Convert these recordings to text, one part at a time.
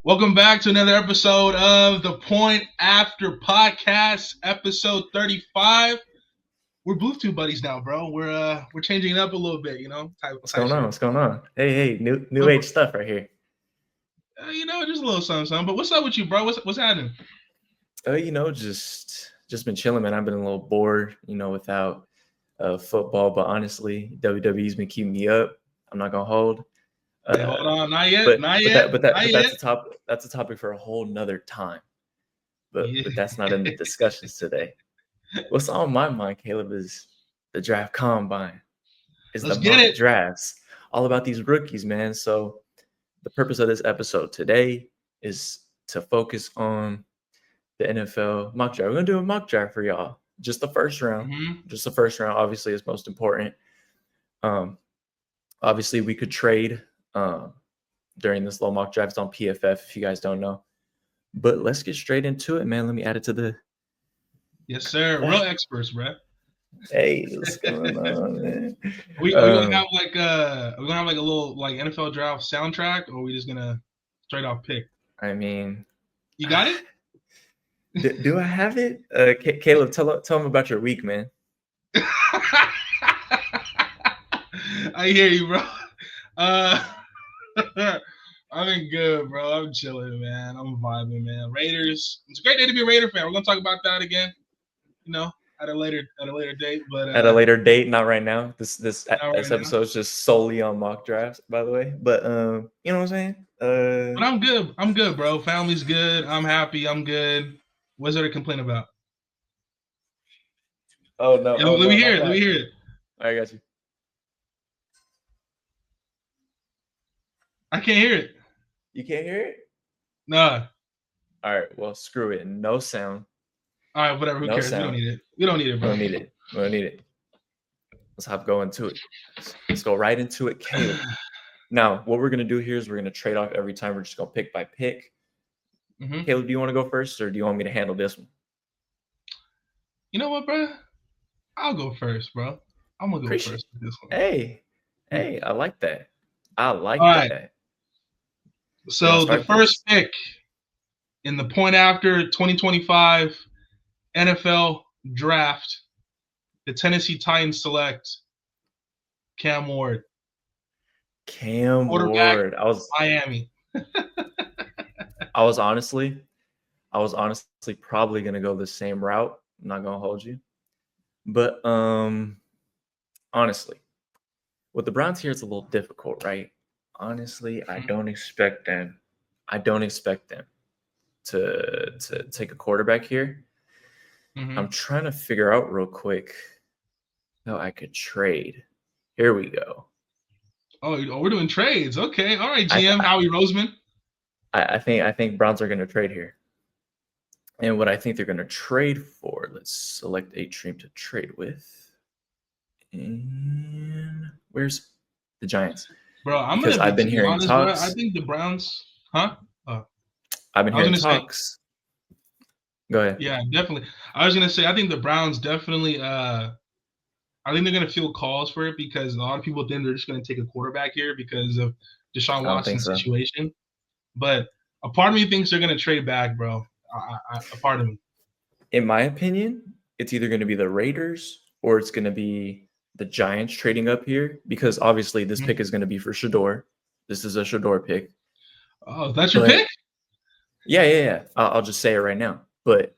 Welcome back to another episode of the Point After Podcast, episode 35. We're Bluetooth buddies now, bro. We're changing it up a little bit, type What's type going on? shit. What's going on? Hey, new age stuff right here. Just a little something. But what's up with you, bro? What's happening? Just been chilling, man. I've been a little bored, without football. But honestly, WWE's been keeping me up. I'm not gonna hold. Hey, hold on, not yet, But not yet. that's a topic for a whole nother time. But Yeah. but that's not in the discussions today. What's on my mind, Caleb, is the draft combine. Let's get it. Drafts. All about these rookies, man. So the purpose of this episode today is to focus on the NFL mock draft. We're gonna do a mock draft for y'all. Just the first round. Mm-hmm. Just the first round, obviously, is most important. Obviously, we could trade during this little mock draft on PFF if you guys don't know. But let's get straight into it, man. Let me add it to the. Yes, sir. Real experts, bro. Hey, what's going on, man? We're gonna have like a little like NFL draft soundtrack, or are we just gonna straight off pick? I mean, you got it? Do I have it? Caleb, tell them about your week, man. I hear you, bro. I've been good, bro. I'm chilling, man. I'm vibing, man. Raiders. It's a great day to be a Raider fan. We're gonna talk about that again, at a later date. But at a later date, not right now. This right episode is just solely on mock drafts, by the way. But you know what I'm saying? But I'm good. I'm good, bro. Family's good. I'm happy. I'm good. What's there to complain about? Oh no! Yeah, let me hear it. Let me hear it. I got you. I can't hear it. You can't hear it? Nah. All right. Well, screw it. No sound. All right. Whatever. Who cares? Sound. We don't need it, bro. We don't need it. Let's go into it. Let's go right into it, Caleb. Now, what we're gonna do here is we're gonna trade off every time. We're just gonna pick by pick. Mm-hmm. Caleb, do you want to go first, or do you want me to handle this one? You know what, bro? I'll go first, bro. I'm gonna go first with this one. Hey, I like that. I like that. Right. So the first pick in the Point After 2025 NFL Draft, the Tennessee Titans select Cam Ward. Ward. I was Miami. I was honestly probably gonna go the same route. I'm not gonna hold you, but honestly, with the Browns here, it's a little difficult, right? Honestly, I don't expect them to take a quarterback here. Mm-hmm. I'm trying to figure out real quick how I could trade. Here we go. Oh, we're doing trades. Okay, all right, GM Howie Roseman. I think Browns are going to trade here, and what I think they're going to trade for. Let's select a team to trade with. And where's the Giants? Bro, I've been hearing talks. Bro, I think the Browns, huh? I've been hearing talks. Go ahead. Yeah, definitely. I was gonna say I think the Browns definitely. I think they're gonna feel calls for it because a lot of people think they're just gonna take a quarterback here because of Deshaun Watson's situation. But a part of me thinks they're gonna trade back, bro. A part of me. In my opinion, it's either gonna be the Raiders or it's gonna be the Giants trading up here because obviously this pick is going to be for Shedeur. This is a Shedeur pick. Oh, that's your pick? Yeah. I'll just say it right now. But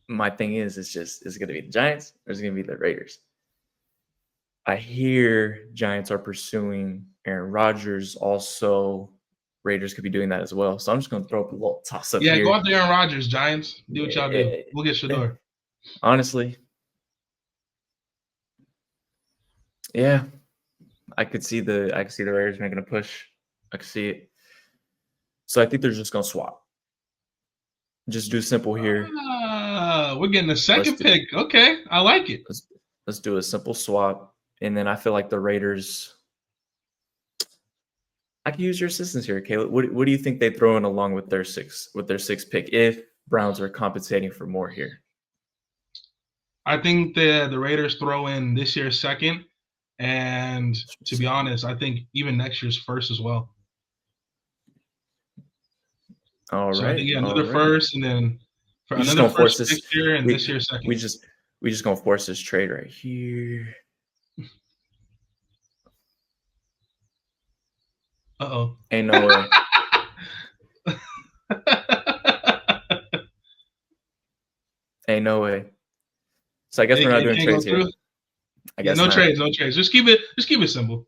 my thing is it going to be the Giants or is it going to be the Raiders? I hear Giants are pursuing Aaron Rodgers. Also, Raiders could be doing that as well. So I'm just going to throw up a little toss up here. Yeah, go after Aaron Rodgers, Giants. Do what y'all do. We'll get Shedeur. Honestly. Yeah, I could see the Raiders making a push. I could see it. So I think they're just gonna swap. Just do simple here. We're getting a second pick. Okay, I like it. Let's do a simple swap, and then I feel like the Raiders. I can use your assistance here, Caleb. What do you think they throw in along with their sixth pick if Browns are compensating for more here? I think the Raiders throw in this year's second. And to be honest, I think even next year's first as well. All So I right. think All another right. first, and then for We just another gonna force first this. next year, and this year second. We just gonna force this trade right here. Uh-oh. Ain't no way. Ain't no way. So I guess we're not doing trades here. I guess no trades. Just keep it simple.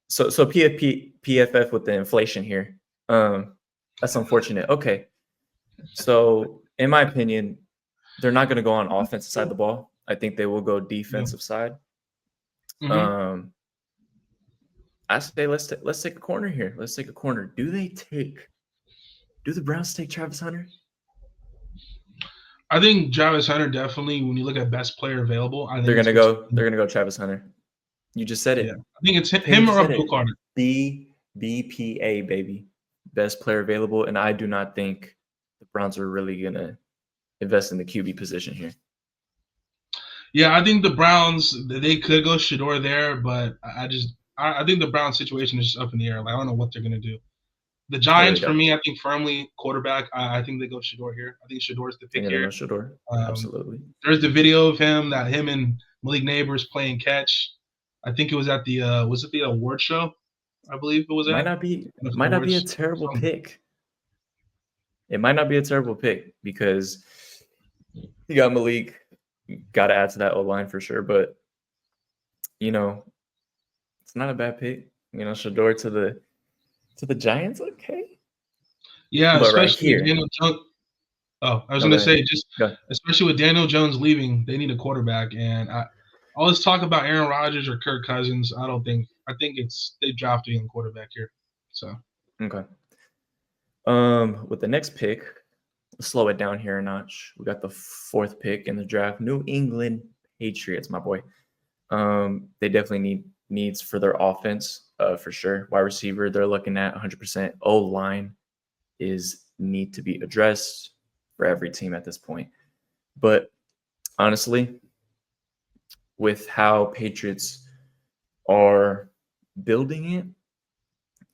So PFF with the inflation here. That's unfortunate. Okay. So in my opinion, they're not going to go on offensive side of the ball. I think they will go defensive side. Mm-hmm. I say let's take a corner here. Let's take a corner. Do the Browns take Travis Hunter? I think Travis Hunter definitely. When you look at best player available, I think they're gonna go Travis Hunter. You just said it. Yeah, I think it's him or Abdul Carter. BPA, baby, best player available, and I do not think the Browns are really gonna invest in the QB position here. Yeah, I think the Browns, they could go Shedeur there, but I think the Browns situation is just up in the air. Like, I don't know what they're gonna do. The Giants, for me, I think firmly quarterback. I think they go Shedeur here. I think Shedeur is the pick here. Shedeur, absolutely. There's the video of him and Malik Neighbors playing catch. I think it was at the was it the award show? I believe it was. Might not be a terrible pick. It might not be a terrible pick because you got Malik. Got to add to that O line for sure, but it's not a bad pick. Shedeur to the Giants, okay. Yeah, but especially right Daniel Jones. Oh, I was going to say, especially with Daniel Jones leaving, they need a quarterback. And all this talk about Aaron Rodgers or Kirk Cousins, I think they drafted a quarterback here. So okay. With the next pick, let's slow it down here a notch. We got the 4th pick in the draft, New England Patriots, my boy. They definitely need needs for their offense, for sure. Wide receiver, they're looking at 100%. O-line need to be addressed for every team at this point. But honestly, with how Patriots are building it,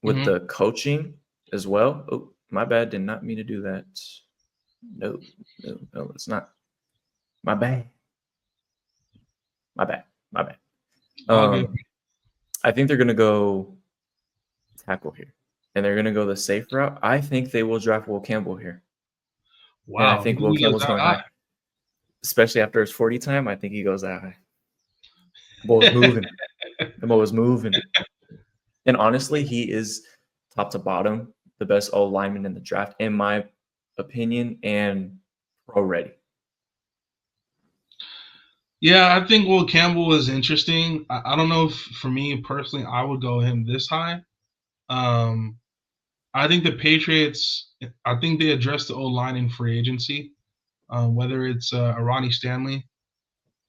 with the coaching as well. Oh, my bad. Did not mean to do that. No, it's not. My bad. I think they're going to go tackle here, and they're going to go the safe route. I think they will draft Will Campbell here. Wow. And I think Will Campbell's going high. Especially after his 40 time, I think he goes that high. The ball was moving. And honestly, he is top to bottom the best O lineman in the draft, in my opinion, and pro ready. Yeah, I think Will Campbell is interesting. I don't know if, for me personally, I would go him this high. I think the Patriots, I think they addressed the O-line in free agency, whether it's Ronnie Stanley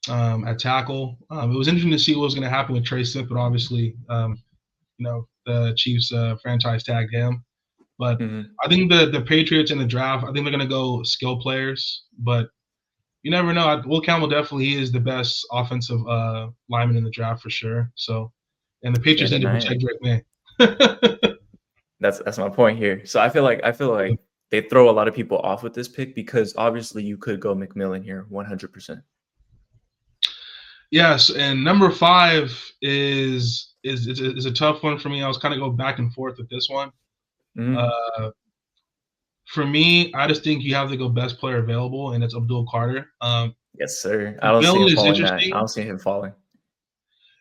at tackle. It was interesting to see what was going to happen with Trey Smith, but obviously, the Chiefs franchise tagged him. But I think the Patriots in the draft, I think they're going to go skill players, but you never know. Will Campbell definitely is the best offensive lineman in the draft for sure. So, and the Patriots need to protect Drake May. That's my point here. So I feel like they throw a lot of people off with this pick because obviously you could go McMillan here 100%. Yes, and number 5 is a tough one for me. I was kind of going back and forth with this one. For me, I just think you have to go best player available, and it's Abdul Carter. Yes, sir. I don't see him falling.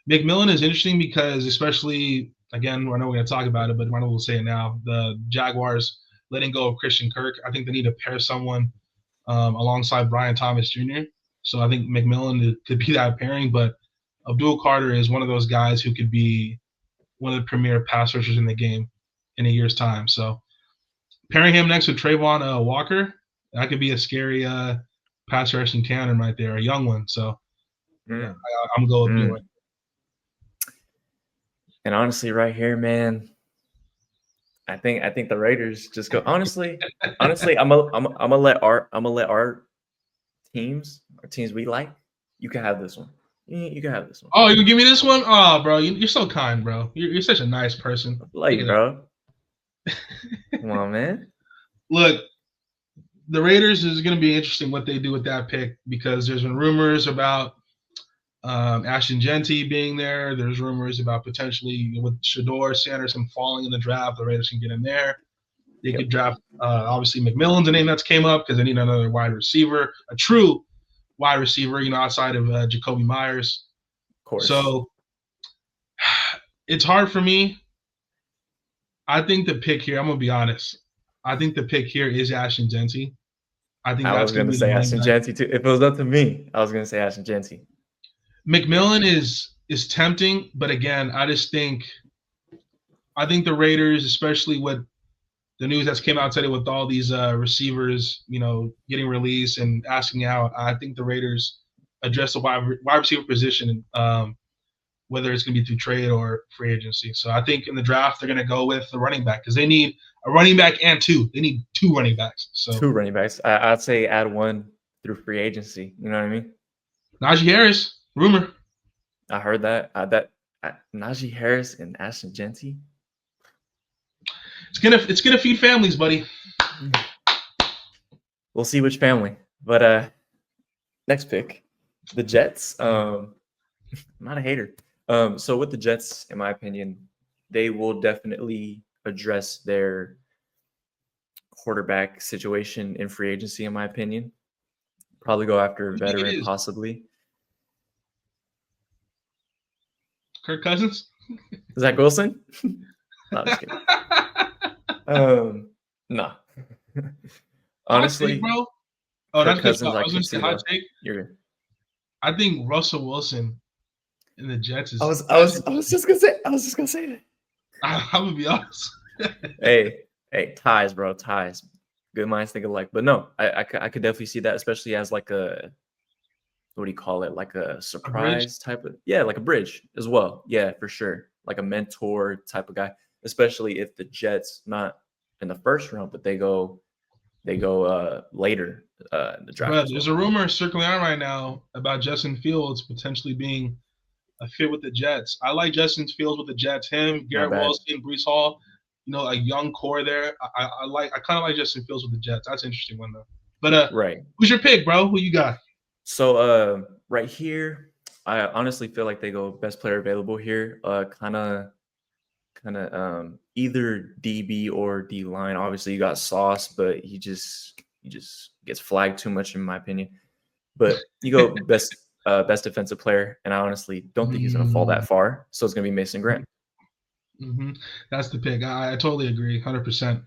McMillan is interesting because, especially, again, I know we're going to talk about it, but I might as well say it now. The Jaguars letting go of Christian Kirk. I think they need to pair someone alongside Brian Thomas Jr. So I think McMillan could be that pairing, but Abdul Carter is one of those guys who could be one of the premier pass rushers in the game in a year's time. So pairing him next with Trayvon Walker, that could be a scary pass rushing tandem right there, a young one. So yeah, I'm going with Abdul. And honestly, right here, man, I think the Raiders just go. Honestly, I'm gonna let our teams we like. You can have this one. You can have this one. Oh, you can give me this one? Oh, bro, you're so kind, bro. You're such a nice person. Like, bro. Come on, man. look, the Raiders is going to be interesting what they do with that pick because there's been rumors about Ashton Jeanty being there. There's rumors about potentially with Shedeur Sanderson falling in the draft, the Raiders can get in there. They could draft, obviously, McMillan's a name that's came up because they need another wide receiver, a true wide receiver, outside of Jakobi Meyers. Of course. So it's hard for me. I think the pick here, I'm going to be honest. I think the pick here is Ashton Jeanty. I was going to say Ashton Jeanty too. If it was up to me, I was going to say Ashton Jeanty. McMillan is tempting, but again, I think the Raiders, especially with the news that's came out today with all these receivers, getting released and asking out, I think the Raiders address the wide receiver position, whether it's going to be through trade or free agency. So I think in the draft they're going to go with the running back because they need a running back and two. They need two running backs. So 2 running backs. I'd say add one through free agency. You know what I mean? Najee Harris, rumor. I heard that. Najee Harris and Ashton Jeanty. It's gonna feed families, buddy. We'll see which family. But next pick, the Jets. I'm not a hater. So with the Jets, in my opinion, they will definitely address their quarterback situation in free agency, in my opinion. Probably go after a veteran, possibly. Kirk Cousins? Zach Wilson? No, just kidding. No. Honestly, take, bro. Kirk Cousins, I was going to say hot take. You're good. I think Russell Wilson in the Jets is. I was just gonna say that. I'm gonna be honest. hey, ties, bro, ties. Good minds think alike. But no, I could definitely see that, especially as like a, what do you call it? Like a surprise type of, like a bridge as well. Yeah, for sure. Like a mentor type of guy, especially if the Jets, not in the first round, but they go later in the draft. Bro, there's a rumor circling on right now about Justin Fields potentially being a fit with the Jets. I like Justin Fields with the Jets. Him, Garrett Wilson, Breece Hall, a young core there. I kind of like Justin Fields with the Jets. That's an interesting one though. But right. Who's your pick, bro? Who you got? So right here, I honestly feel like they go best player available here. Kind of either DB or D line. Obviously, you got Sauce, but he just gets flagged too much in my opinion. But you go best defensive player, and I honestly don't think he's going to fall that far. So it's going to be Mason Graham. Mm-hmm. That's the pick. I totally agree, 100%.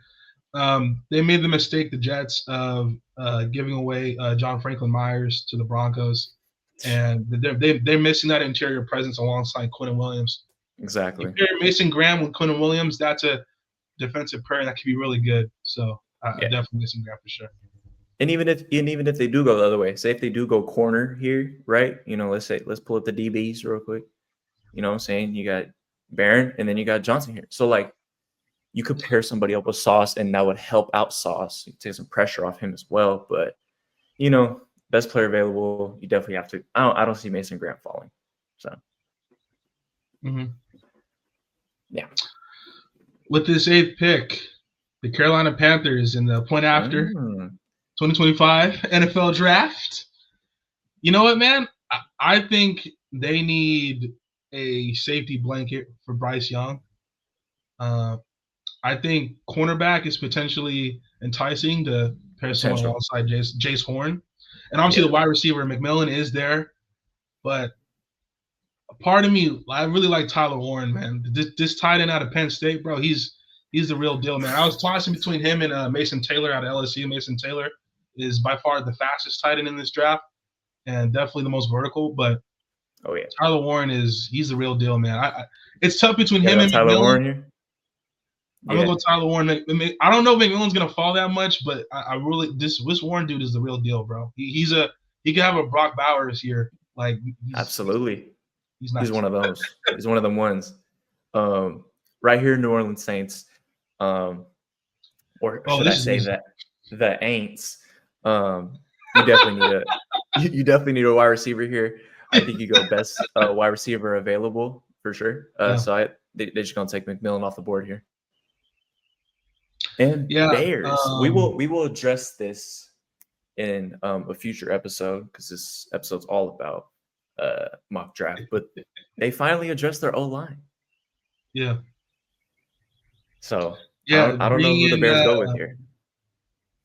They made the mistake, the Jets, of giving away John Franklin Myers to the Broncos, and they're missing that interior presence alongside Quinnen Williams. Exactly. If you're Mason Graham with Quinnen Williams, that's a defensive pair that could be really good. So definitely Mason Graham for sure. And even if they do go the other way, say if they do go corner here, right? Let's pull up the DBs real quick. You know what I'm saying? You got Barron and then you got Johnson here. So like you could pair somebody up with Sauce and that would help out Sauce. You take some pressure off him as well. But best player available, you definitely have to. I don't see Mason Graham falling. So yeah. With this 8th pick, the Carolina Panthers in the point after 2025 NFL draft. You know what, man? I think they need a safety blanket for Bryce Young. I think cornerback is potentially enticing to pair someone alongside Jace Horn. And obviously the wide receiver, McMillan, is there. But a part of me, I really like Tyler Warren, man. This tight end out of Penn State, bro, he's the real deal, man. I was tossing between him and Mason Taylor out of LSU. Mason Taylor is by far the fastest tight end in this draft and definitely the most vertical. But Tyler Warren he's the real deal, man. It's tough between him and Tyler McMillan. Warren here. I'm gonna go Tyler Warren. I don't know if McMillan's gonna fall that much, but I really this Warren dude is the real deal, bro. He can have a Brock Bowers here. Like absolutely. He's one of those. He's one of them ones. Right here, New Orleans Saints. Or should I say that the Aints? You definitely need a wide receiver here. I think you go best wide receiver available for sure. So they're just gonna take McMillan off the board here. And Bears. We will address this in a future episode because this episode's all about mock draft. But they finally addressed their O-line. Yeah. So I don't know who the Bears go with here.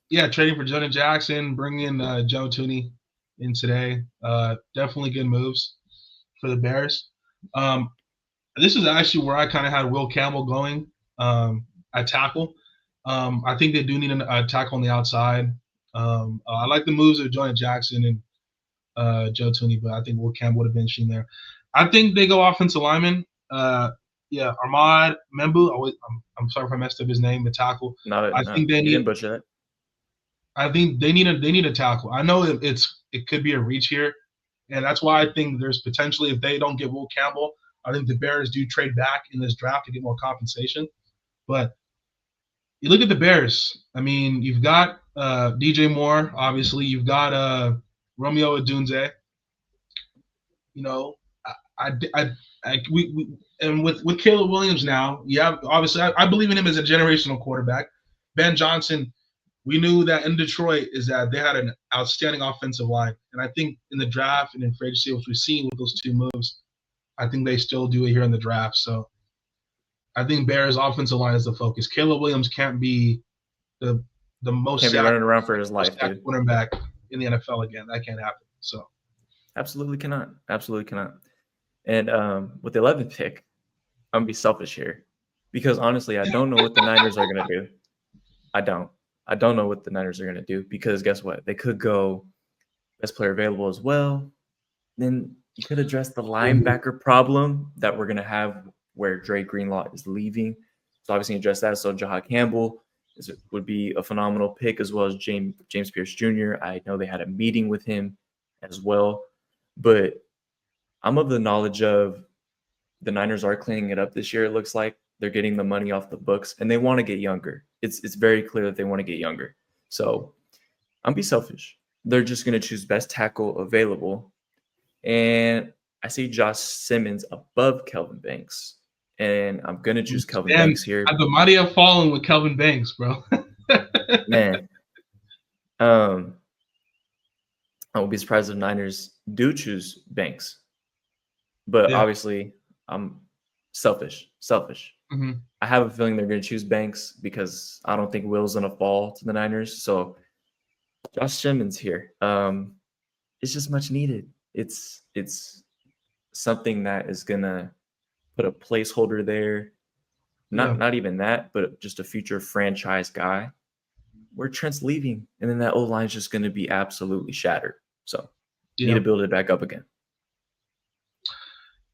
Yeah, trading for Jonah Jackson, bringing in Joe Thuney in today. Definitely good moves for the Bears. This is actually where I kind of had Will Campbell going at tackle. I think they do need a tackle on the outside. I like the moves of Jonah Jackson and Joe Thuney, but I think Will Campbell would have been interesting there. I think they go offensive lineman. Ahmad Membu. I'm sorry if I messed up his name. The tackle. I think they need. You didn't butcher it. I think they need a tackle. I know it could be a reach here, and that's why I think there's potentially, if they don't get Will Campbell, I think the Bears do trade back in this draft to get more compensation. But you look at the Bears. I mean, you've got DJ Moore, obviously. You've got Romeo Odunze. You know, and with Caleb Williams now, obviously I believe in him as a generational quarterback. Ben Johnson, we knew that in Detroit is that they had an outstanding offensive line, and I think in the draft and in free agency, which we've seen with those two moves, I think they still do it here in the draft. So I think Bears offensive line is the focus. Caleb Williams can't be the most running around for his life, dude. Quarterback in the NFL again. That can't happen. So absolutely cannot. And with the 11th pick, I'm gonna be selfish here because honestly, I don't know what the Niners are gonna do. I don't know what the Niners are gonna do because guess what? They could go best player available as well. Then you could address the linebacker problem that we're gonna have where Dre Greenlaw is leaving. So obviously address that. So Jahad Campbell would be a phenomenal pick, as well as James Pierce Jr. I know they had a meeting with him as well, but I'm of the knowledge of the Niners are cleaning it up this year. It looks like they're getting the money off the books and they want to get younger. It's very clear that they want to get younger. So I'm be selfish. They're just going to choose best tackle available. And I see Josh Simmons above Kelvin Banks. And I'm going to choose Kelvin Banks here. The mighty have fallen with Kelvin Banks, bro. Man. I won't be surprised if Niners do choose Banks. But obviously, I'm selfish. Mm-hmm. I have a feeling they're going to choose Banks because I don't think Will's going to fall to the Niners. So Josh Simmons here. It's just much needed. It's something that is going to put a placeholder there. Not even that, but just a future franchise guy. Where Trent's leaving, and then that O-line is just going to be absolutely shattered. So need to build it back up again.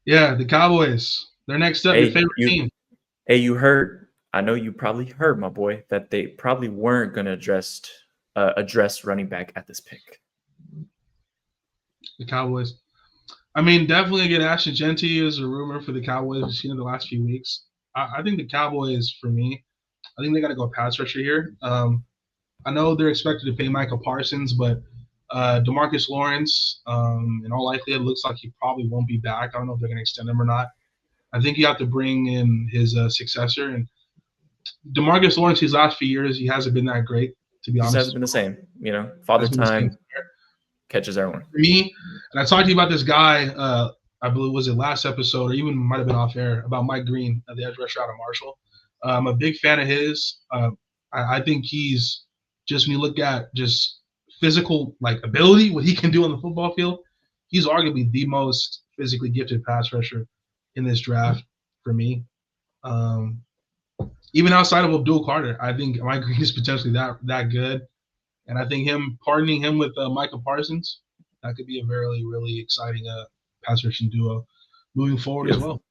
Yeah, the Cowboys. They're next up. Your favorite team. Hey, you heard? I know you probably heard, my boy, that they probably weren't going to address running back at this pick. The Cowboys. I mean, definitely get Ashton Jeanty is a rumor for the Cowboys. We've seen in the last few weeks. I think the Cowboys, for me, I think they got to go pass rusher here. I know they're expected to pay Michael Parsons, but DeMarcus Lawrence, in all likelihood, looks like he probably won't be back. I don't know if they're going to extend him or not. I think you have to bring in his successor. And DeMarcus Lawrence, his last few years, he hasn't been that great, to be honest. He hasn't been the same. You know, father time catches everyone. For me, and I talked to you about this guy, I believe was it last episode or even might have been off air, about Mike Green, the edge rusher out of Marshall. I'm a big fan of his. I think he's just, when you look at just physical ability, what he can do on the football field, he's arguably the most physically gifted pass rusher in this draft for me. Even outside of Abdul Carter, I think Mike Green is potentially that good. And I think partnering him with Michael Parsons, that could be a very, really exciting pass rushing duo moving forward as well.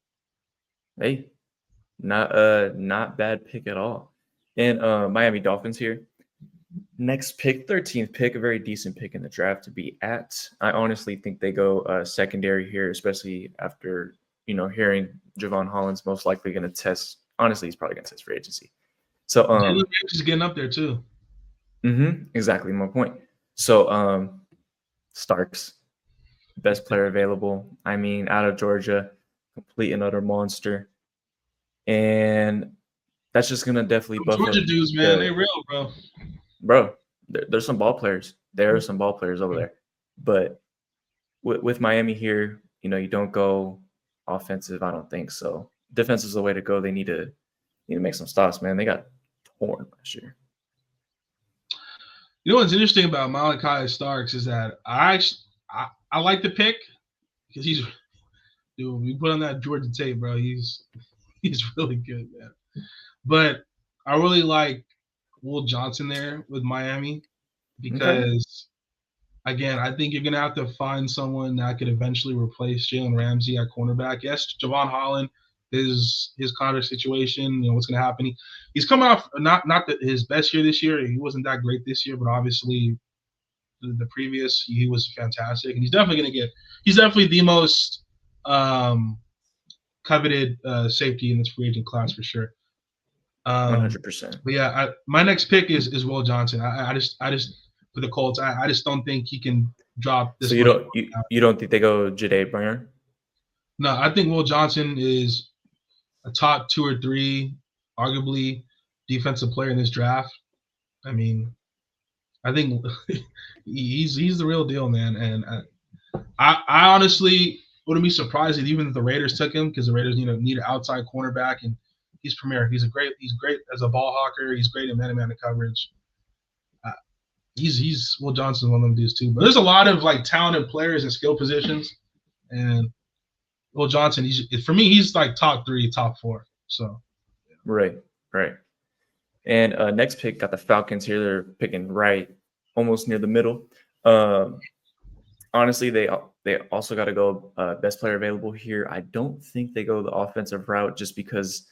Hey, not bad pick at all. And Miami Dolphins here. Next pick, 13th pick, a very decent pick in the draft to be at. I honestly think they go secondary here, especially after, hearing Javon Holland's most likely going to test. Honestly, he's probably going to test free agency. So Jalen Ramsey's is getting up there too. Exactly my point. So Starks, best player available. I mean, out of Georgia, complete and utter monster. And that's just gonna definitely buff Georgia up dudes, man, they real, bro. Bro, there's some ball players. There are some ball players over there, but with Miami here, you don't go offensive. I don't think so. Defense is the way to go. They need to make some stops, man. They got torn last year. You know what's interesting about Malachi Starks is that I like the pick because dude, we put on that Georgia tape, bro. He's really good, man. But I really like Will Johnson there with Miami because, again, I think you're gonna have to find someone that could eventually replace Jalen Ramsey at cornerback. Yes, Javon Holland, his contract situation, what's gonna happen? He's coming off not his best year this year. He wasn't that great this year, but obviously the previous he was fantastic, and he's definitely the most coveted safety in this free agent class for sure. 100%. But yeah, my next pick is Will Johnson. I just for the Colts, I just don't think he can drop this. So you don't think they go Jahdae Barn? No, I think Will Johnson is a top 2 or 3, arguably defensive player in this draft. I mean, I think he's the real deal, man. And I honestly wouldn't be surprised if even if the Raiders took him because the Raiders need an outside cornerback, and he's premier. He's great as a ball hawker. He's great in man-to-man coverage. He's Will Johnson's one of them dudes too. But there's a lot of like talented players and skill positions, and Will Johnson, for me, he's like top 3, top 4. So, right. And next pick got the Falcons here. They're picking right, almost near the middle. Honestly, they also got to go best player available here. I don't think they go the offensive route just because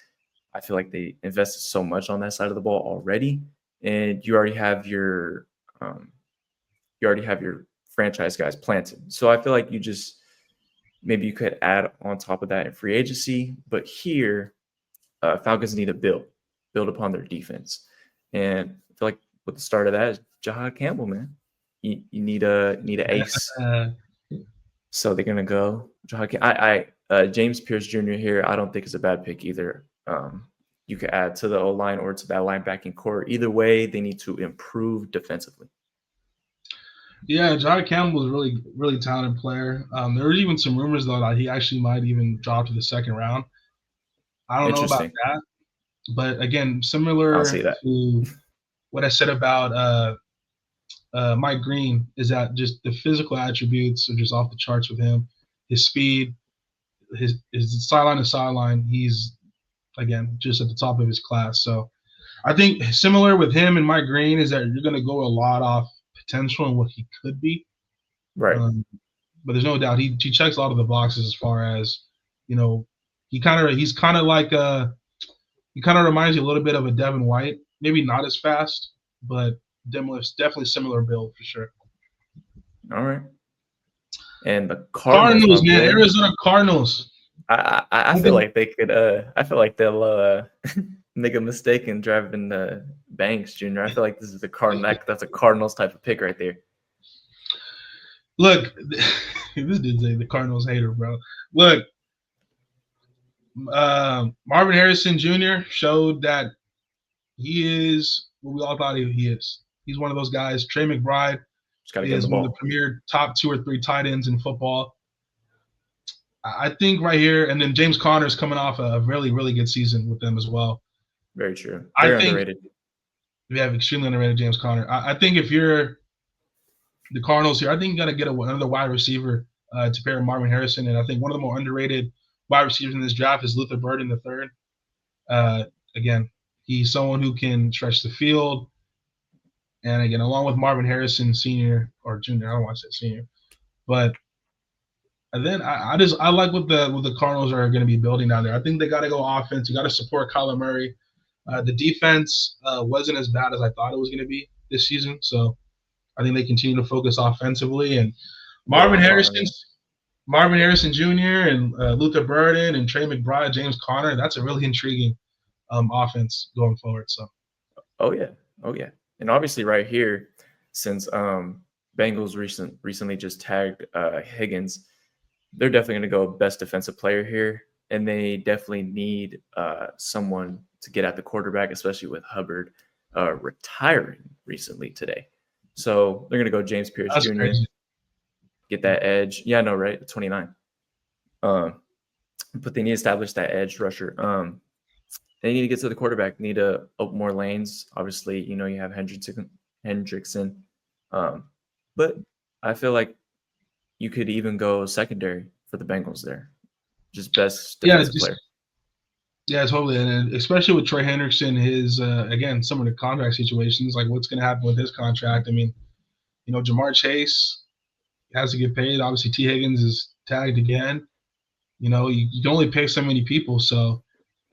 I feel like they invested so much on that side of the ball already, and you already have your franchise guys planted. So I feel like maybe you could add on top of that in free agency. But here, Falcons need to build upon their defense, and I feel like with the start of that is Jahad Campbell, man. You need a ace. So they're gonna go Jahad. James Pierce Jr. here. I don't think is a bad pick either. You could add to the O-line or to that linebacking core. Either way, they need to improve defensively. Yeah, Jahad Campbell is a really, really talented player. There were even some rumors though that he actually might even drop to the second round. I don't know about that, but again, similar to what I said about Mike Green, is that just the physical attributes are just off the charts with him. His speed, his sideline to sideline, he's again just at the top of his class. So I think similar with him and Mike Green is that you're going to go a lot off potential and what he could be. Right. But there's no doubt he checks a lot of the boxes as far as, he kind of reminds you a little bit of a Devin White, maybe not as fast, but definitely similar build for sure. All right. And the Cardinals, man, Arizona Cardinals. I feel like they could. I feel like they'll make a mistake in driving Banks Jr. I feel like this is the Cardinals. That's a Cardinals type of pick right there. Look, this dude's the Cardinals hater, bro. Look, Marvin Harrison Jr. showed that he is what we all thought he is. He's one of those guys. Trey McBride is one of the premier top 2 or 3 tight ends in football. I think right here, and then James Conner is coming off a really, really good season with them as well. Very true. Very underrated. We have extremely underrated James Conner. I think if you're the Cardinals here, I think you got to get another wide receiver to pair with Marvin Harrison. And I think one of the more underrated wide receivers in this draft is Luther Burden III. Again, he's someone who can stretch the field. And again, along with Marvin Harrison Sr. or Jr., I don't want to say Senior. But and then I like what the Cardinals are going to be building down there. I think they got to go offense. You got to support Kyler Murray. The defense wasn't as bad as I thought it was going to be this season. So I think they continue to focus offensively. And Marvin Harrison Jr. and Luther Burden and Trey McBride, James Conner, that's a really intriguing offense going forward. So. Oh yeah. And obviously right here, since Bengals recently just tagged Higgins, they're definitely going to go best defensive player here. And they definitely need someone to get at the quarterback, especially with Hubbard retiring recently today. So they're going to go James Pierce That's Jr. crazy. Get that edge. Yeah, no, right? 29. But they need to establish that edge rusher. They need to get to the quarterback. Need to open more lanes. Obviously, you have Hendrickson. But I feel like you could even go secondary for the Bengals there. Just best defensive player. Yeah, totally. And especially with Trey Hendrickson, his, again, some of the contract situations, like what's going to happen with his contract. I mean, Ja'Marr Chase has to get paid. Obviously, T. Higgins is tagged again. You can only pay so many people. So,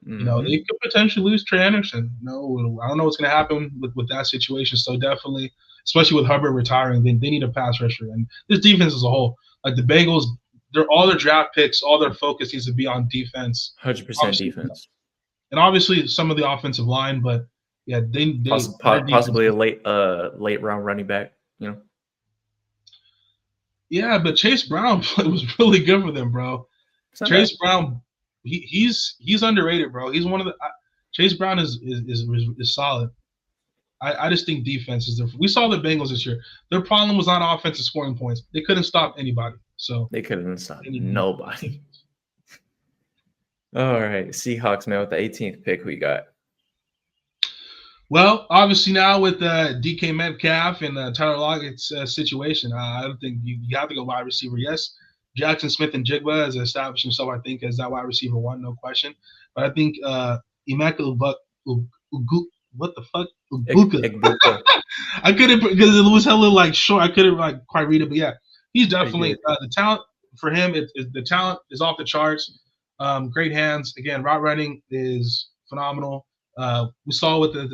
they could potentially lose Trey Hendrickson. No, I don't know what's going to happen with that situation. So definitely, especially with Hubbard retiring, they need a pass rusher. And this defense as a whole, like the Bengals, all their draft picks, all their focus needs to be on defense. 100% defense. And obviously some of the offensive line, but yeah, they possibly a late round running back, Yeah, but Chase Brown was really good for them, bro. Chase Brown, he's underrated, bro. He's one of the Chase Brown is solid. I just think defense is different. We saw the Bengals this year. Their problem was not offensive scoring points. They couldn't stop anybody. So they couldn't stop nobody. All right, Seahawks, man, with the 18th pick, who you got? Well, obviously now with DK Metcalf and Tyler Lockett's situation, I don't think you have to go wide receiver. Yes, Jackson Smith-Njigba has established himself, I think, as that wide receiver one, no question. But I think Emeka what the fuck? Egbuka. I couldn't, because it was hella like short. I couldn't like quite read it, but yeah, he's definitely the talent for him. The talent is off the charts. Great hands. Again, route running is phenomenal. We saw what the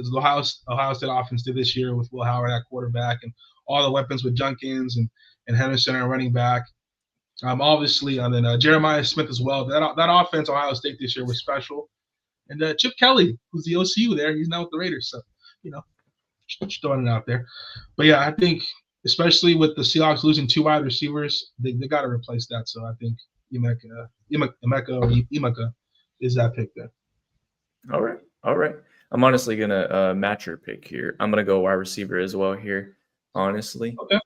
Ohio State offense did this year with Will Howard at quarterback and all the weapons with Junkins and Henderson at running back. Obviously, and then Jeremiah Smith as well. That offense, Ohio State this year was special. And Chip Kelly, who's the OCU there, he's now with the Raiders. So, just throwing it out there. But yeah, I think especially with the Seahawks losing two wide receivers, they got to replace that. So I think Emeka is that pick there. All right. I'm honestly gonna match your pick here. I'm gonna go wide receiver as well here, honestly. Okay.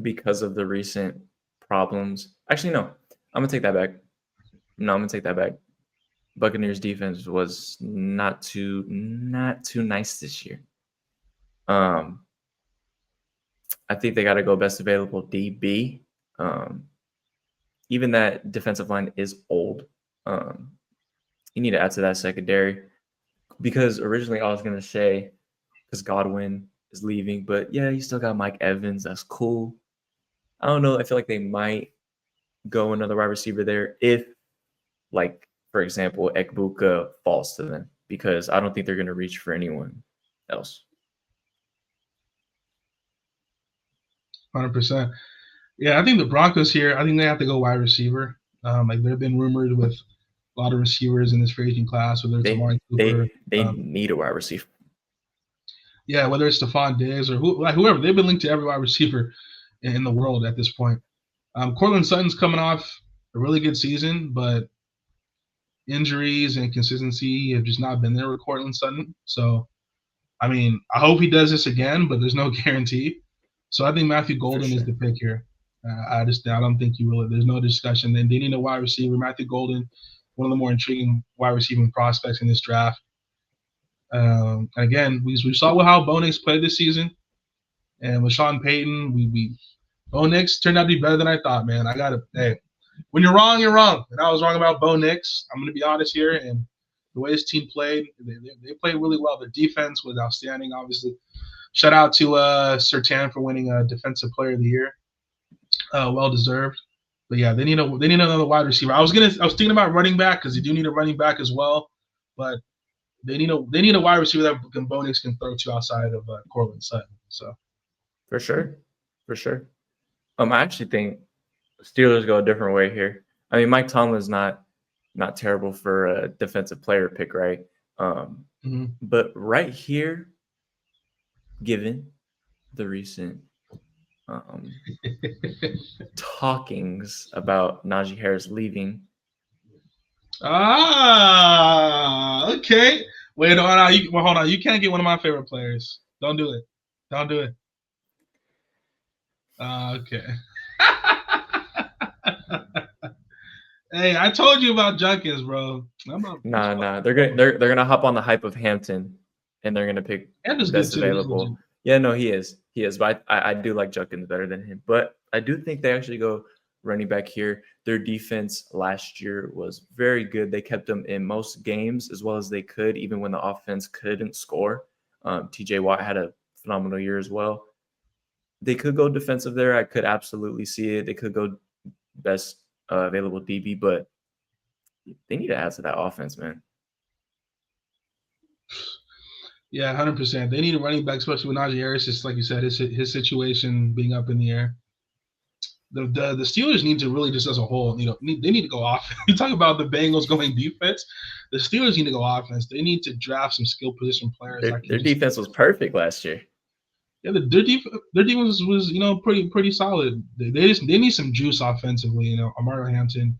Because of the recent problems. Actually, no. I'm gonna take that back. Buccaneers defense was not too nice this year. I think they got to go best available DB. Even that defensive line is old. You need to add to that secondary, because originally I was going to say because Godwin is leaving, but yeah, you still got Mike Evans. That's cool. I don't know. I feel like they might go another wide receiver there if, like, for example, Egbuka falls to them, because I don't think they're going to reach for anyone else. 100%. Yeah, I think the Broncos here, I think they have to go wide receiver. Like there have been rumors with a lot of receivers in this free agent class, whether it's Amari Cooper. They need a wide receiver. Yeah, whether it's Stephon Diggs or whoever. They've been linked to every wide receiver in the world at this point. Courtland Sutton's coming off a really good season, but injuries and consistency have just not been there with Courtland Sutton. So, I mean, I hope he does this again, but there's no guarantee. So I think Matthew Golden is the pick here. I don't think you really. There's no discussion. Then they need a wide receiver. Matthew Golden, one of the more intriguing wide receiving prospects in this draft. Again, we saw how Bo Nix played this season, and with Sean Payton, Bo Nix turned out to be better than I thought. Man, hey, when you're wrong, you're wrong. And I was wrong about Bo Nix. I'm going to be honest here. And the way his team played, they played really well. Their defense was outstanding, obviously. Shout out to Surtain for winning Defensive Player of the Year. Well deserved. But yeah, they need another wide receiver. I was thinking about running back, because they do need a running back as well. But they need a wide receiver that Bo Nix can throw to outside of Courtland Sutton. So for sure. I actually think Steelers go a different way here. I mean, Mike Tomlin's not terrible for a defensive player pick, right? But right here, given the recent talkings about Najee Harris leaving, Okay. Wait, hold on. Hold on. You can't get one of my favorite players. Don't do it. Don't do it. Okay. Hey, I told you about Junkins, bro. Nah. They're gonna hop on the hype of Hampton, and they're gonna pick Hampton's best good too. available. Yeah, no, he is. But I do like Junkins better than him. But I do think they actually go running back here. Their defense last year was very good. They kept them in most games as well as they could, even when the offense couldn't score. TJ Watt had a phenomenal year as well. They could go defensive there. I could absolutely see it. They could go best available DB, but they need to add to that offense, man. Yeah, 100%. They need a running back, especially with Najee Harris. Just like you said, his situation being up in the air. The Steelers need to really, just as a whole, they need to go offense. You talk about the Bengals going defense. The Steelers need to go offense. They need to draft some skill position players. Their defense was perfect last year. Yeah, their defense was pretty solid. They need some juice offensively. Amari Hampton,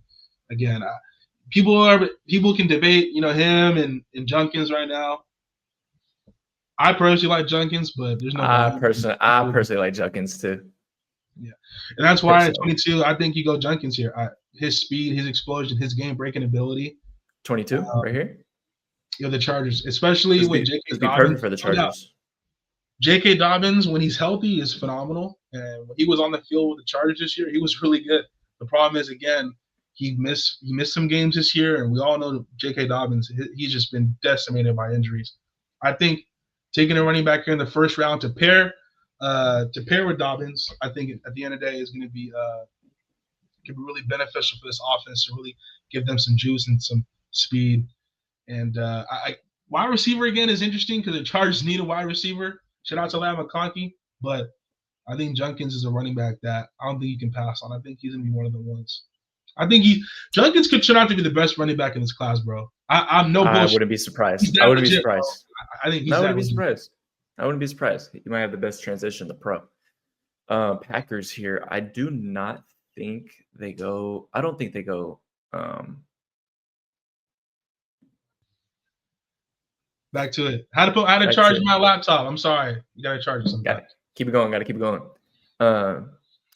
again, people can debate him and Junkins right now. I personally like Junkins, but there's no. I personally like Junkins too. Yeah, and that's why at 22, I think you go Junkins here. His speed, his explosion, his game breaking ability. 22 right here. The Chargers, especially with J.K. Dobbins. Perfect for the Chargers. J.K. Dobbins, when he's healthy, is phenomenal. And when he was on the field with the Chargers this year, he was really good. The problem is, again, he missed some games this year, and we all know J.K. Dobbins. He's just been decimated by injuries. I think taking a running back here in the first round to pair with Dobbins, I think at the end of the day is going to be can be really beneficial for this offense to really give them some juice and some speed. And wide receiver again is interesting because the Chargers need a wide receiver. Shout out to Ladd McConkey, but I think Junkins is a running back that I don't think you can pass on. I think he's gonna be one of the ones. I think Junkins could turn out to be the best running back in this class, bro. I'm no bullshit. I wouldn't be surprised. I wouldn't be surprised. I think I wouldn't be surprised. I wouldn't be surprised. He might have the best transition to pro. Packers here. I do not think they go. I don't think they go. Back to it. How to charge my laptop? I'm sorry. You gotta charge it sometimes. Keep it going. Got to keep it going. I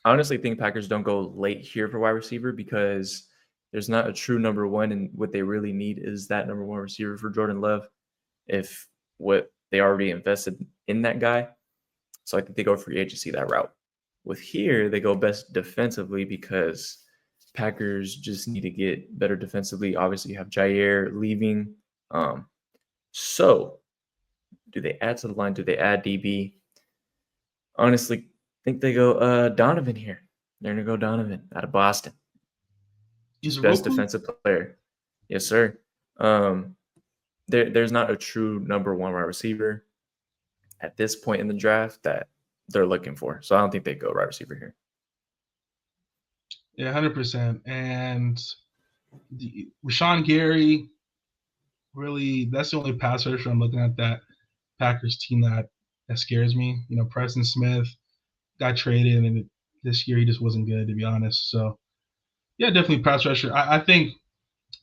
honestly think Packers don't go late here for wide receiver because there's not a true number one, and what they really need is that number one receiver for Jordan Love. If what they already invested in that guy, so I think they go free agency that route. With here, they go best defensively because Packers just need to get better defensively. Obviously, you have Jair leaving. So, do they add to the line? Do they add DB? Honestly, I think they go Donovan here. They're going to go Donovan out of Boston. He's a best defensive player. Yes, sir. There's not a true number one wide receiver at this point in the draft that they're looking for. So I don't think they go wide receiver here. Yeah, 100%. And Rashawn Gary, really, that's the only pass rusher I'm looking at that Packers team that scares me. Preston Smith got traded, and this year he just wasn't good, to be honest. So, yeah, definitely pass rusher. I think,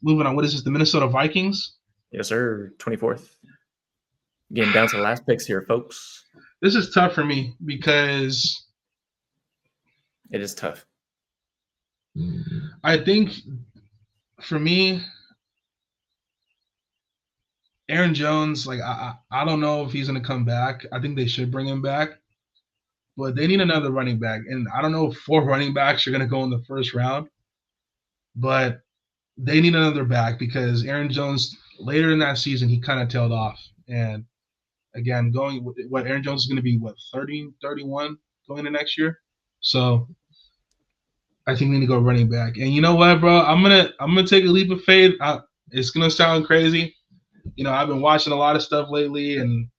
moving on, what is this, the Minnesota Vikings? Yes, sir, 24th. Getting down to the last picks here, folks. This is tough for me because it is tough. I think for me, Aaron Jones, I don't know if he's going to come back. I think they should bring him back, but they need another running back. And I don't know if 4 running backs are going to go in the first round, but they need another back because Aaron Jones, later in that season, he kind of tailed off. And again, Aaron Jones is going to be 30, 31 going into next year. So I think we need to go running back. And you know what, bro? I'm gonna take a leap of faith. It's gonna sound crazy. I've been watching a lot of stuff lately and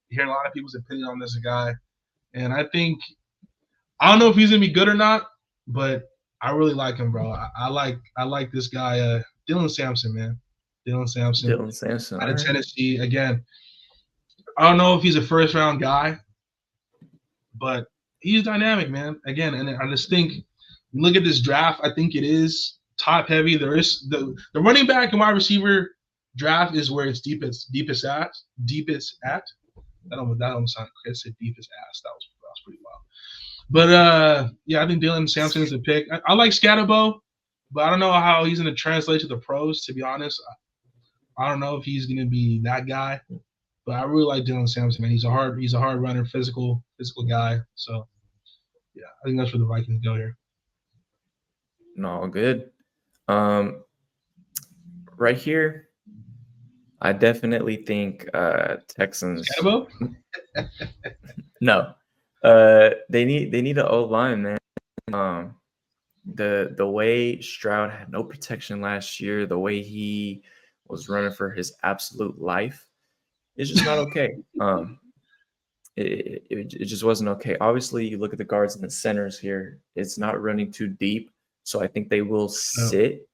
hearing a lot of people's opinion on this guy. And I don't know if he's gonna be good or not, but I really like him, bro. I like this guy, Dylan Sampson, man. Dylan Sampson out of Tennessee. Again, I don't know if he's a first round guy, but he's dynamic, man. Again, and I just think, look at this draft. I think it is top heavy. There is the running back and wide receiver draft is where it's deepest at. That don't sound good. I said deepest ass. That was pretty wild. But yeah, I think Dylan Sampson is a pick. I like Scatterbo, but I don't know how he's going to translate to the pros. To be honest, I don't know if he's going to be that guy. But I really like Dylan Sampson, man. He's a hard runner, physical guy. So yeah, I think that's where the Vikings go here. No, good. Right here, I definitely think Texans. No, they need an O-line, man. The way Stroud had no protection last year, the way he was running for his absolute life, it's just not okay. It just wasn't okay. Obviously, you look at the guards and the centers here; it's not running too deep, so I think they will sit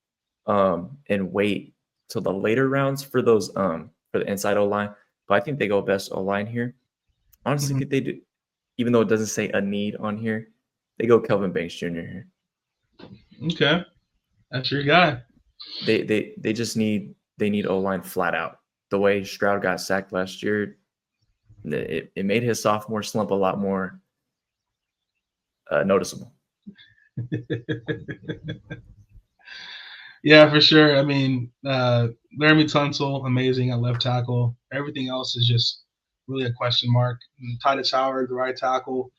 and wait till the later rounds for those for the inside O line. But I think they go best O line here. Honestly, they do, even though it doesn't say a need on here, they go Kelvin Banks Jr. here. Okay, that's your guy. They just need O line flat out. The way Stroud got sacked last year, it made his sophomore slump a lot more noticeable. Yeah, for sure. I mean, Laramie Tunsil, amazing at left tackle. Everything else is just really a question mark. And Titus Howard, the right tackle.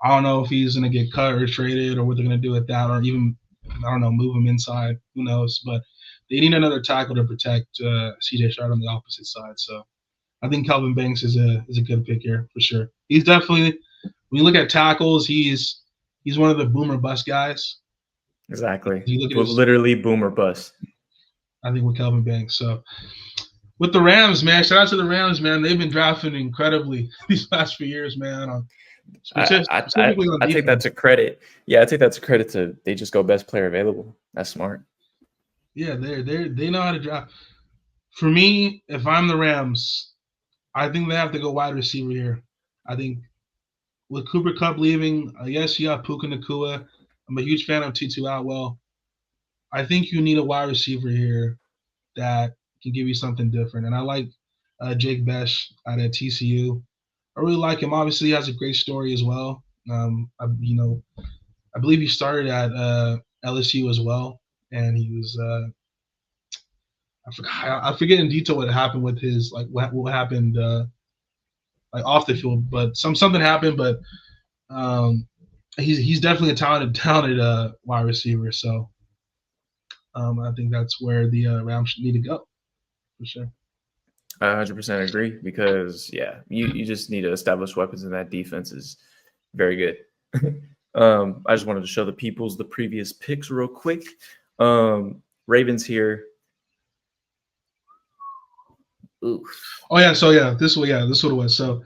I don't know if he's going to get cut or traded or what they're going to do with that, or even, I don't know, move him inside. Who knows? But they need another tackle to protect CJ Stroud on the opposite side. So I think Kelvin Banks is a good pick here for sure. He's definitely, when you look at tackles, he's one of the boomer bust guys. Exactly. Literally boomer bust. I think with Kelvin Banks. So with the Rams, man, shout out to the Rams, man. They've been drafting incredibly these last few years, man. I think that's a credit. Yeah, I think that's a credit to they just go best player available. That's smart. Yeah, they know how to draft. For me, if I'm the Rams, I think they have to go wide receiver here. I think with Cooper Kupp leaving, yes, you got Puka Nacua. I'm a huge fan of Tutu Atwell. I think you need a wide receiver here that can give you something different. And I like Jake Besh out at TCU. I really like him. Obviously, he has a great story as well. I believe he started at LSU as well, and he was I forget in detail what happened with his what happened off the field, but something happened. But he's definitely a talented wide receiver. So I think that's where the Rams need to go for sure. I 100% agree because you just need to establish weapons, and that defense is very good. I just wanted to show the peoples the previous picks real quick. Ravens here. Oof. Oh yeah, so this is what it was. So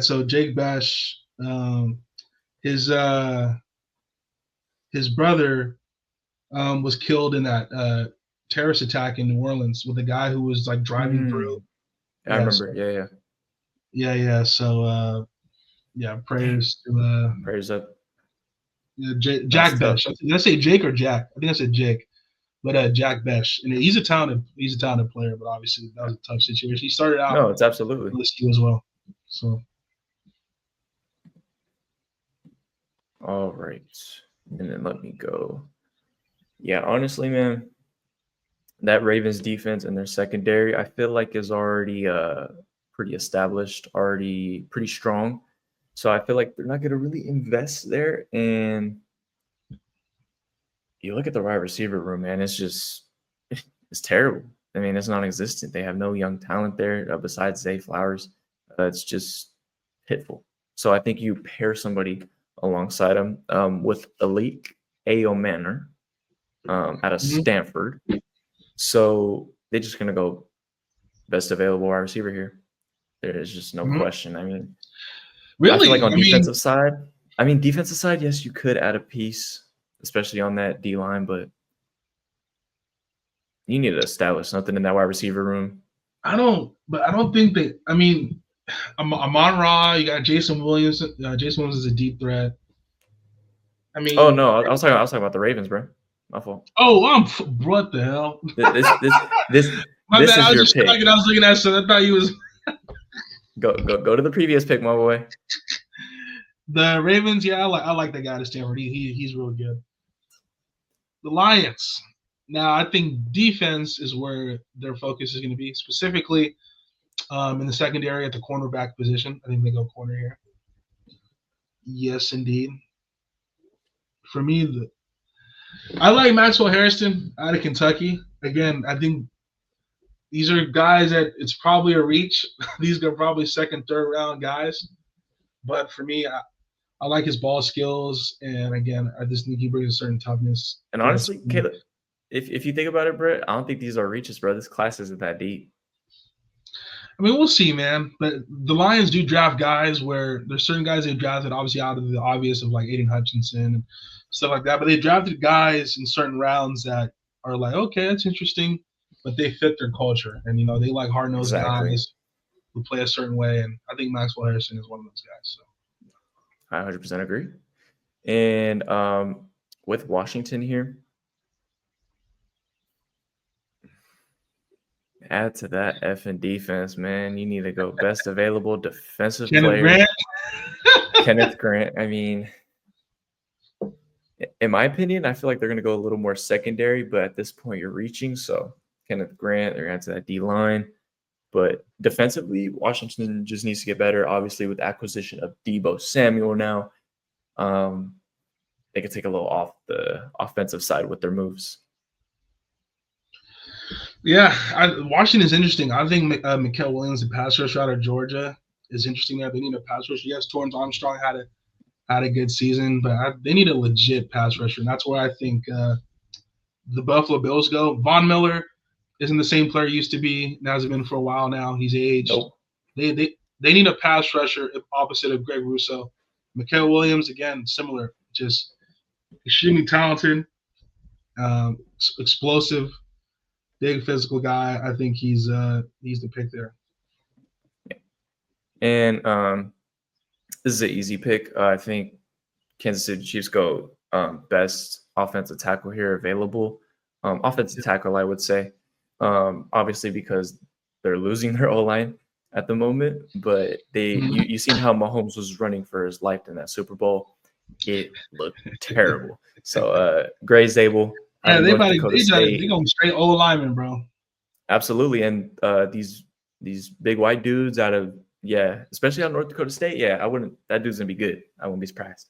so Jake Bash, his brother was killed in that terrorist attack in New Orleans with a guy who was like driving through. I remember. Yeah. So prayers to prayers up. Jack Besh. Did I say Jake or Jack? I think I said Jake. But Jack Besh, and he's a talented player, but obviously that was a tough situation. He started out. No, it's absolutely LSU as well. So. All right, and then let me go. Yeah, honestly, man, that Ravens defense and their secondary, I feel like is already pretty established, already pretty strong. So I feel like they're not going to really invest there. And you look at the wide receiver room, man, it's terrible. I mean, it's non-existent. They have no young talent there besides Zay Flowers. It's just pitiful. So I think you pair somebody alongside him with Alik Ayomanor out of Stanford. So they're just going to go best available wide receiver here. There is just no question. I mean, really, I feel like on defensive side, yes, you could add a piece, especially on that D line, but you need to establish something in that wide receiver room. I don't think that. I mean, Amon-Ra, you got Jason Williams. Jason Williams is a deep threat. I mean, oh no, I was talking about the Ravens, bro. My fault. Oh, what the hell? This bad. is I was your just pick. talking. I was looking at so I thought you was go to the previous pick, my boy. The Ravens. Yeah, I like that guy to Stanford. He's really good. The Lions. Now I think defense is where their focus is going to be, specifically in the secondary at the cornerback position. I think they go corner here. Yes, indeed. For me, I like Maxwell Harrison out of Kentucky. Again, I think these are guys that it's probably a reach. These are probably second, third round guys. But for me, I like his ball skills, and again, I just think he brings a certain toughness. And honestly, Caleb, if you think about it, Brett, I don't think these are reaches, bro. This class isn't that deep. I mean, we'll see, man. But the Lions do draft guys where there's certain guys they drafted, obviously out of the obvious of like Aiden Hutchinson and stuff like that. But they drafted guys in certain rounds that are like, okay, that's interesting, but they fit their culture, and they like hard-nosed guys who play a certain way. And I think Maxwell Harrison is one of those guys. So I 100% agree. And with Washington here, add to that effing defense, man. You need to go best available defensive player. Kenneth Grant. I mean, in my opinion, I feel like they're going to go a little more secondary, but at this point, you're reaching. So Kenneth Grant, they're going to that D line. But defensively, Washington just needs to get better. Obviously, with the acquisition of Deebo Samuel now, they could take a little off the offensive side with their moves. Yeah, Washington is interesting. I think Mikael Williams, the pass rusher out of Georgia, is interesting there. They need a pass rusher. Yes, Torrance Armstrong had a good season, but they need a legit pass rusher, and that's where I think the Buffalo Bills go. Von Miller isn't the same player he used to be. Now has been for a while now. He's aged. Nope. They need a pass rusher opposite of Greg Rousseau. Mikael Williams, again, similar, just extremely talented, explosive, big physical guy. I think he's the pick there. And this is an easy pick. I think Kansas City Chiefs go best offensive tackle here available. Offensive tackle, I would say. Obviously because they're losing their O-line at the moment, but you seen how Mahomes was running for his life in that Super Bowl. It looked terrible. So Gray Zabel. Yeah, they going straight O-lineman, bro. Absolutely. And these big white dudes out of especially out of North Dakota State. Yeah, that dude's gonna be good. I wouldn't be surprised.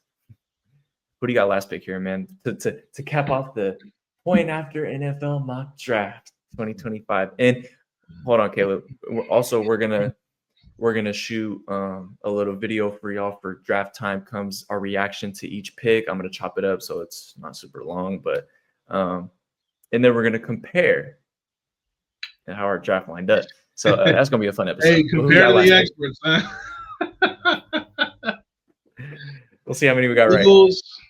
Who do you got last pick here, man? To cap off the point after NFL mock draft 2025. And hold on, Caleb. We're gonna shoot a little video for y'all for draft time comes our reaction to each pick. I'm gonna chop it up so it's not super long, but and then we're gonna compare how our draft lined up. So that's gonna be a fun episode. Hey, compare the experts, huh? We'll see how many we got Eagles, right.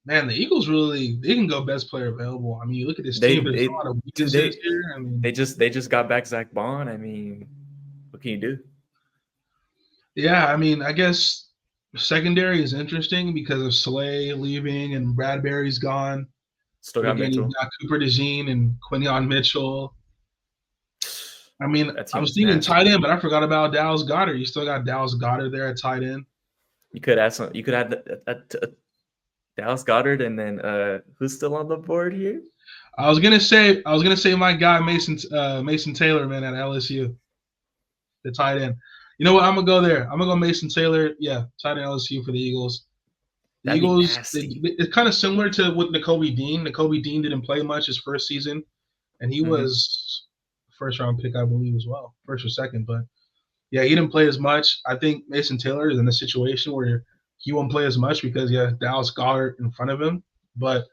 Man, the Eagles they can go best player available. I mean, you look at this team. There's a lot of weaknesses here. I mean, they just got back Zach Bond. I mean, what can you do? Yeah, I mean, I guess secondary is interesting because of Slay leaving and Bradbury's gone. Still got Mitchell. You got Cooper DeJean and Quinyon Mitchell. I mean, I was thinking tight end, but I forgot about Dallas Goedert. You still got Dallas Goedert there at tight end. You could add Dallas Goedert, and then who's still on the board here? I was gonna say my guy Mason Taylor, man, at LSU, the tight end. You know what? I'm gonna go there. I'm gonna go Mason Taylor. Yeah, tight end LSU for the Eagles. The Eagles, it's kind of similar to with Nakobe Dean. Nakobe Dean didn't play much his first season, and he was first round pick, I believe, as well, first or second. But yeah, he didn't play as much. I think Mason Taylor is in a situation where he won't play as much because he has Dallas Goedert in front of him. But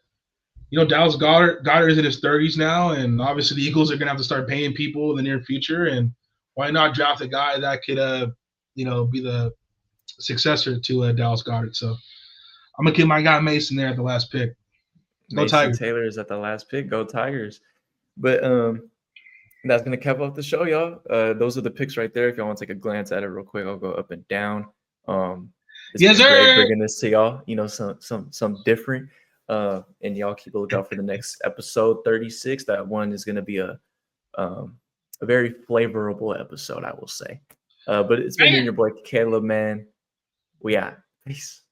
Dallas Goedert is in his 30s now, and obviously the Eagles are gonna have to start paying people in the near future. And why not draft a guy that could be the successor to Dallas Goedert? So I'm gonna get my guy Mason there at the last pick. Go Tigers. Taylor is at the last pick. Go Tigers. But that's gonna cap off the show, y'all. Those are the picks right there. If y'all want to take a glance at it real quick, I'll go up and down. It's been great bringing this to y'all. You know, some different. And y'all keep a lookout for the next episode 36. That one is going to be a very flavorable episode, I will say. But it's been me and your boy Caleb, man. We out. Peace.